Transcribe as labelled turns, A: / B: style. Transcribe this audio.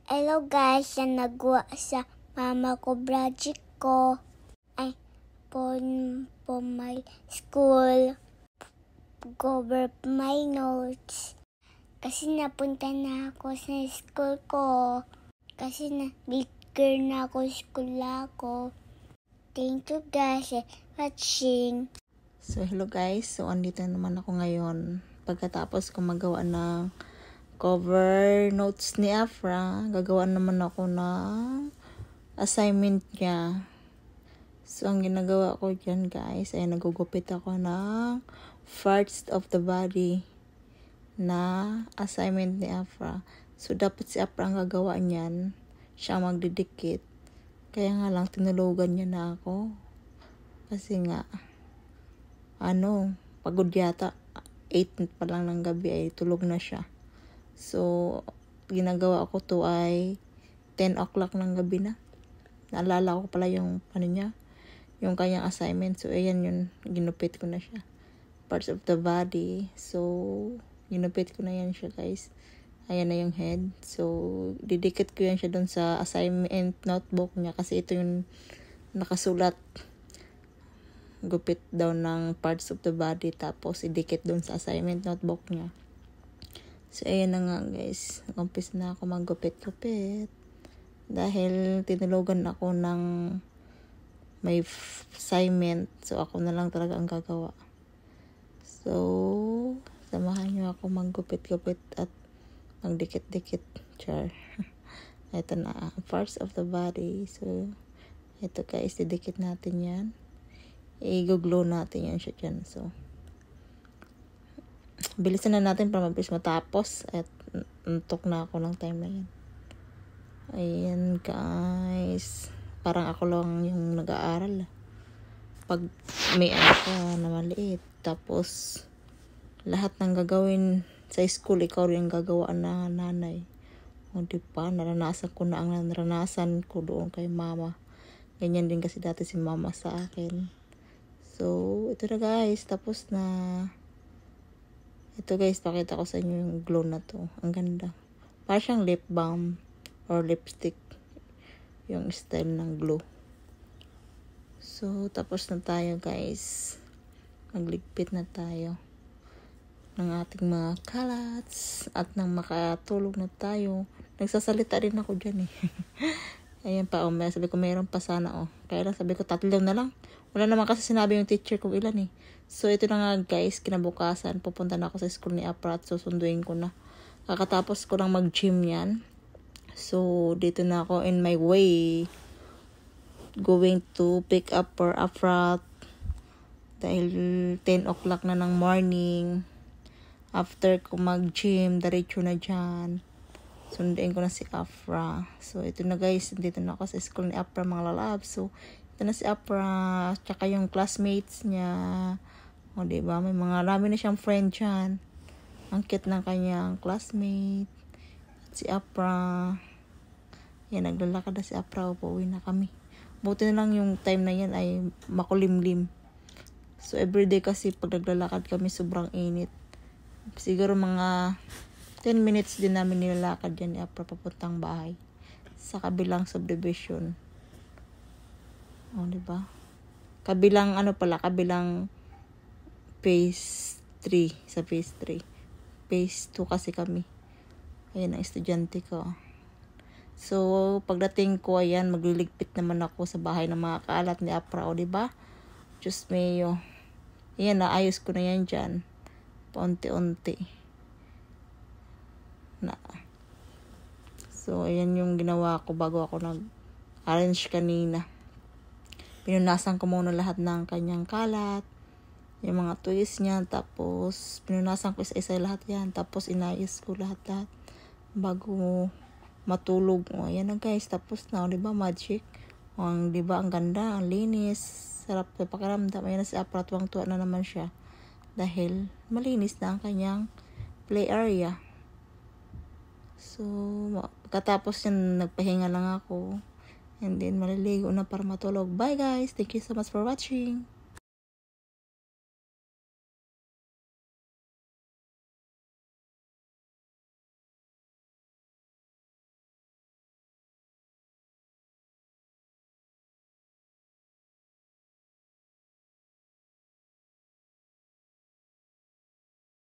A: Hello guys, yan nagawa sa mama ko project ko. Ay, for my school. Cover my notes. Kasi napunta na ako sa school ko. Kasi na-bigger na ako school ako. Thank you guys for watching.
B: So hello guys, so andito naman ako ngayon pagkatapos ko magawa ng cover notes ni Afra. Gagawa naman ako ng assignment niya. So ang ginagawa ko dyan guys ay nagugupit ako ng parts of the body na assignment ni Afra. So dapat si Afra ang gagawa niyan, siya magdidikit. Kaya nga lang tinulugan niya na ako kasi nga pagod yata, 8 pa lang ng gabi ay tulog na siya. So ginagawa ko to ay 10 o'clock ng gabi na. Naalala ko pala yung yung kanyang assignment. So ayan yun, ginupit ko na siya, parts of the body. So ginupit ko na yan siya guys. Ayan na yung head. So didikit ko yan siya dun sa assignment notebook niya kasi ito yung nakasulat, gupit daw ng parts of the body, tapos idikit doon sa assignment notebook niya. So ayan na nga guys, umpisa na ako maggupit-gupit dahil tinulugan ako ng may assignment. So ako na lang talaga ang gagawa. So samahan niyo ako maggupit-gupit at magdikit-dikit. Char. Ito na, parts of the body. So ito guys, didikit natin yan. I-glue natin yan siya dyan. So, bilisan na natin para mabilis matapos. At antok na ako ng time na yan. Ayan guys. Parang ako lang yung nag-aaral. Pag may ka na maliit. Tapos, lahat ng gagawin sa school, ikaw rin gagawa na nanay. O diba, naranasan ko na ang naranasan ko doon kay mama. Ganyan din kasi dati si mama sa akin. So, ito na guys. Tapos na. Ito guys, pakita ko sa inyo yung glue na to. Ang ganda. Parang siyang lip balm or lipstick. Yung style ng glue. So, tapos na tayo guys. Magligpit na tayo ng ating mga kalats. At nang makatulog na tayo. Nagsasalita rin ako dyan eh. Ayan pa, sabi ko mayroon pa sana Kaya lang sabi ko 3 na lang. Wala naman kasi sinabi yung teacher kung ilan eh. So ito na nga guys, kinabukasan pupunta na ako sa school ni Afra at susunduin ko na. Kakatapos ko lang mag-gym yan. So dito na ako in my way going to pick up for Afra dahil 10 o'clock na ng morning. After ko mag-gym, diretso na dyan. Sunduin ko na si Afra. So ito na guys, dito na ako sa school ni Afra mga lalab. So ito na si Afra, tsaka yung classmates niya. O diba, may mga rami na siyang friend dyan. Ang cute ng kanyang classmate. At si Afra. Yan, naglalakad na si Afra. Pauwi na kami. Buti na lang yung time na yan ay makulimlim. So everyday kasi pag naglalakad kami sobrang init. Siguro mga 10 minutes din namin nilalakad yan ni Afra papuntang bahay. Sa kabilang subdivision. O, diba? Kabilang, kabilang phase 3. Sa phase 3. Phase 2 kasi kami. Ayan ang estudyante ko. So, pagdating ko, ayan, magliligpit naman ako sa bahay ng mga kaalat ni Afra. O, diba? Diyos mayo. Ayan, naayos ko na yan dyan. Paunti-unti. So, ayan yung ginawa ko bago ako nag-arrange kanina. Pinunasan ko muna lahat ng kanyang kalat, yung mga twist niya, tapos pinunasan ko isa-isa lahat yan, tapos inayos ko lahat-lahat bago matulog. O, ayan na guys, tapos na, diba, magic. O, diba, ang ganda, ang linis, sarap sa pakiramdam. Ayan na si Afra, tuwang-tuwa na naman siya dahil malinis na ang kanyang play area. So, pagkatapos yan, nagpahinga lang ako. And then, maliligo na para matulog. Bye guys! Thank you so much for watching!